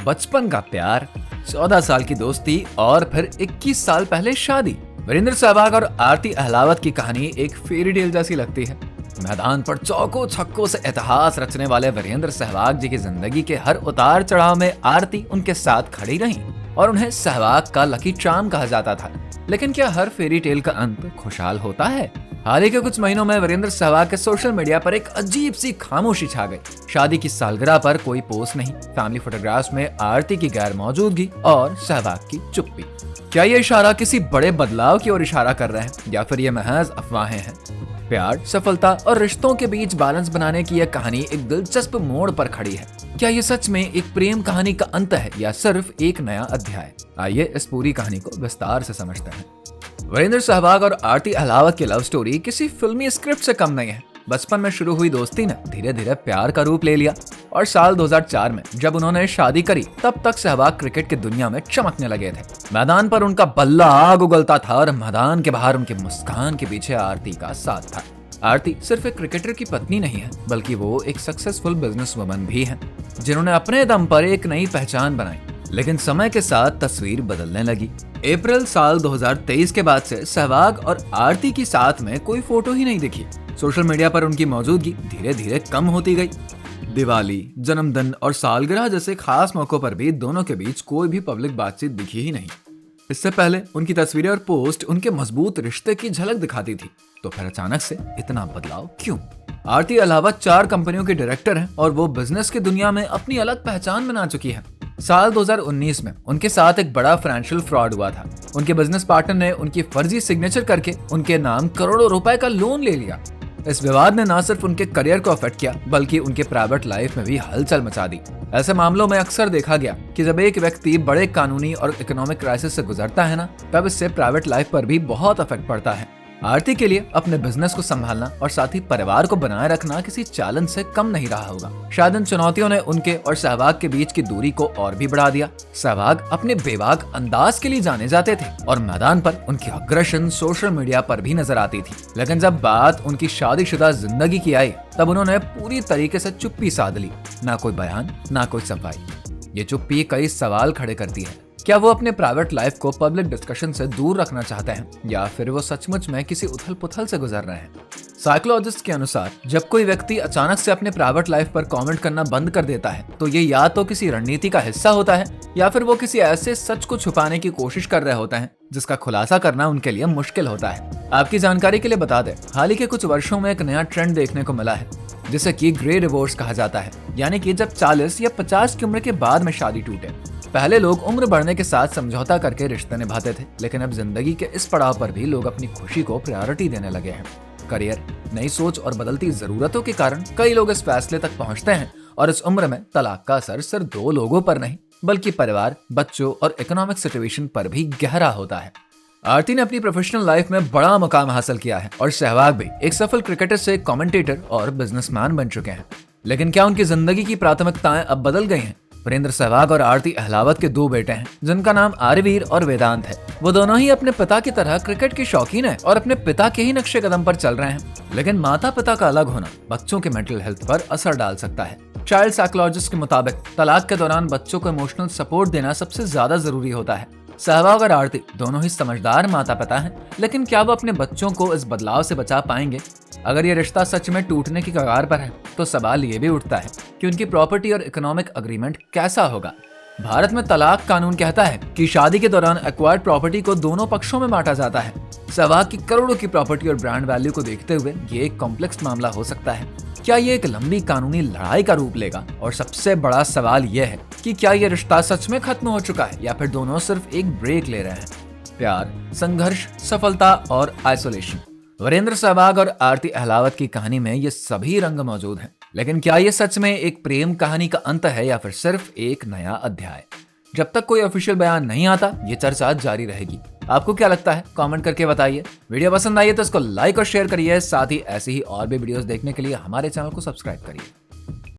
बचपन का प्यार, 14 साल की दोस्ती और फिर 21 साल पहले शादी। वीरेंद्र सहवाग और आरती अहलावत की कहानी एक फेरी टेल जैसी लगती है। मैदान पर चौकों छक्कों से इतिहास रचने वाले वीरेंद्र सहवाग जी की जिंदगी के हर उतार चढ़ाव में आरती उनके साथ खड़ी रही और उन्हें सहवाग का लकी चार्म कहा जाता था। लेकिन क्या हर फेरी टेल का अंत खुशहाल होता है? हाल ही के कुछ महीनों में वीरेंद्र सहवाग के सोशल मीडिया पर एक अजीब सी खामोशी छा गई। शादी की सालगिरह पर कोई पोस्ट नहीं, फैमिली फोटोग्राफ्स में आरती की गैर मौजूदगी और सहवाग की चुप्पी। क्या ये इशारा किसी बड़े बदलाव की ओर इशारा कर रहे हैं या फिर ये महज अफवाहें हैं? प्यार, सफलता और रिश्तों के बीच बैलेंस बनाने की यह कहानी एक दिलचस्प मोड़ पर खड़ी है। क्या ये सच में एक प्रेम कहानी का अंत है या सिर्फ एक नया अध्याय? आइए इस पूरी कहानी को विस्तार से समझते हैं। वीरेंद्र सहवाग और आरती अहलावत की लव स्टोरी किसी फिल्मी स्क्रिप्ट से कम नहीं है। बचपन में शुरू हुई दोस्ती ने धीरे धीरे प्यार का रूप ले लिया और साल 2004 में जब उन्होंने शादी करी तब तक सहवाग क्रिकेट की दुनिया में चमकने लगे थे। मैदान पर उनका बल्ला आग उगलता था और मैदान के बाहर उनकी मुस्कान के पीछे आरती का साथ था। आरती सिर्फ एक क्रिकेटर की पत्नी नहीं है, बल्कि वो एक सक्सेसफुल बिजनेस वुमन भी है जिन्होंने अपने दम पर एक नई पहचान बनाई। लेकिन समय के साथ तस्वीर बदलने लगी। अप्रैल साल 2023 के बाद से सहवाग और आरती की साथ में कोई फोटो ही नहीं दिखी। सोशल मीडिया पर उनकी मौजूदगी धीरे धीरे कम होती गई। दिवाली, जन्मदिन और सालगिरह जैसे खास मौकों पर भी दोनों के बीच कोई भी पब्लिक बातचीत दिखी ही नहीं। इससे पहले उनकी तस्वीरें और पोस्ट उनके मजबूत रिश्ते की झलक दिखाती थी, तो फिर अचानक से इतना बदलाव क्यों? आरती अहलावत 4 कंपनियों के डायरेक्टर हैं और वो बिजनेस की दुनिया में अपनी अलग पहचान बना चुकी है। साल 2019 में उनके साथ एक बड़ा फाइनेंशियल फ्रॉड हुआ था। उनके बिजनेस पार्टनर ने उनकी फर्जी सिग्नेचर करके उनके नाम करोड़ों रुपए का लोन ले लिया। इस विवाद ने न सिर्फ उनके करियर को अफेक्ट किया बल्कि उनके प्राइवेट लाइफ में भी हलचल मचा दी। ऐसे मामलों में अक्सर देखा गया कि जब एक व्यक्ति बड़े कानूनी और इकोनॉमिक क्राइसिस से गुजरता है ना, तब इससे प्राइवेट लाइफ पर भी बहुत अफेक्ट पड़ता है। आरती के लिए अपने बिजनेस को संभालना और साथ ही परिवार को बनाए रखना किसी चैलेंज से कम नहीं रहा होगा। शायद इन चुनौतियों ने उनके और सहवाग के बीच की दूरी को और भी बढ़ा दिया। सहवाग अपने बेबाक अंदाज के लिए जाने जाते थे और मैदान पर उनकी अग्रेशन सोशल मीडिया पर भी नजर आती थी। लेकिन जब बात उनकी शादीशुदा जिंदगी की आई, तब उन्होंने पूरी तरीके से चुप्पी साध ली। ना कोई बयान, ना कोई सफाई। ये चुप्पी कई सवाल खड़े करती है। क्या वो अपने प्राइवेट लाइफ को पब्लिक डिस्कशन से दूर रखना चाहते हैं या फिर वो सचमुच में किसी उथल पुथल से गुजर रहे हैं? साइकोलॉजिस्ट के अनुसार जब कोई व्यक्ति अचानक से अपने प्राइवेट लाइफ पर कमेंट करना बंद कर देता है, तो ये या तो किसी रणनीति का हिस्सा होता है या फिर वो किसी ऐसे सच को छुपाने की कोशिश कर रहे होते हैं जिसका खुलासा करना उनके लिए मुश्किल होता है। आपकी जानकारी के लिए बता दें, हाल ही के कुछ वर्षों में एक नया ट्रेंड देखने को मिला है जिसे कि ग्रे डिवोर्स कहा जाता है, यानी कि जब 40 या 50 की उम्र के बाद में शादी टूटे। पहले लोग उम्र बढ़ने के साथ समझौता करके रिश्ते निभाते थे, लेकिन अब जिंदगी के इस पड़ाव पर भी लोग अपनी खुशी को प्रायोरिटी देने लगे हैं। करियर, नई सोच और बदलती जरूरतों के कारण कई लोग इस फैसले तक पहुंचते हैं और इस उम्र में तलाक का असर सिर्फ 2 लोगों पर नहीं बल्कि परिवार, बच्चों और इकोनॉमिक सिचुएशन पर भी गहरा होता है। आरती ने अपनी प्रोफेशनल लाइफ में बड़ा मुकाम हासिल किया है और सहवाग भी एक सफल क्रिकेटर से कमेंटेटर और बिजनेसमैन बन चुके हैं। लेकिन क्या उनकी जिंदगी की प्राथमिकताएं अब बदल गई हैं? वीरेंद्र सहवाग और आरती अहलावत के 2 बेटे हैं जिनका नाम आर्यवीर और वेदांत है। वो दोनों ही अपने पिता की तरह क्रिकेट के शौकीन हैं और अपने पिता के ही नक्शे कदम पर चल रहे हैं। लेकिन माता पिता का अलग होना बच्चों के मेंटल हेल्थ पर असर डाल सकता है। चाइल्ड साइकोलॉजिस्ट के मुताबिक तलाक के दौरान बच्चों को इमोशनल सपोर्ट देना सबसे ज्यादा जरूरी होता है। सहवाग और आरती दोनों ही समझदार माता पिता हैं, लेकिन क्या वो अपने बच्चों को इस बदलाव से बचा पाएंगे? अगर ये रिश्ता सच में टूटने की कगार पर है, तो सवाल ये भी उठता है कि उनकी प्रॉपर्टी और इकोनॉमिक अग्रीमेंट कैसा होगा। भारत में तलाक कानून कहता है कि शादी के दौरान एक्वायर्ड प्रॉपर्टी को दोनों पक्षों में बांटा जाता है। सहवाग की करोड़ों की प्रॉपर्टी और ब्रांड वैल्यू को देखते हुए ये एक कॉम्प्लेक्स मामला हो सकता है। क्या ये एक लंबी कानूनी लड़ाई का रूप लेगा? और सबसे बड़ा सवाल यह है कि क्या ये रिश्ता सच में खत्म हो चुका है या फिर दोनों सिर्फ एक ब्रेक ले रहे हैं? प्यार, संघर्ष, सफलता और आइसोलेशन। वीरेंद्र सहवाग और आरती अहलावत की कहानी में ये सभी रंग मौजूद हैं। लेकिन क्या ये सच में एक प्रेम कहानी का अंत है या फिर सिर्फ एक नया अध्याय? जब तक कोई ऑफिशियल बयान नहीं आता, ये चर्चा जारी रहेगी। आपको क्या लगता है? कमेंट करके बताइए। वीडियो पसंद आई है तो इसको लाइक और शेयर करिए। साथ ही ऐसी ही और भी वीडियोस देखने के लिए हमारे चैनल को सब्सक्राइब करिए।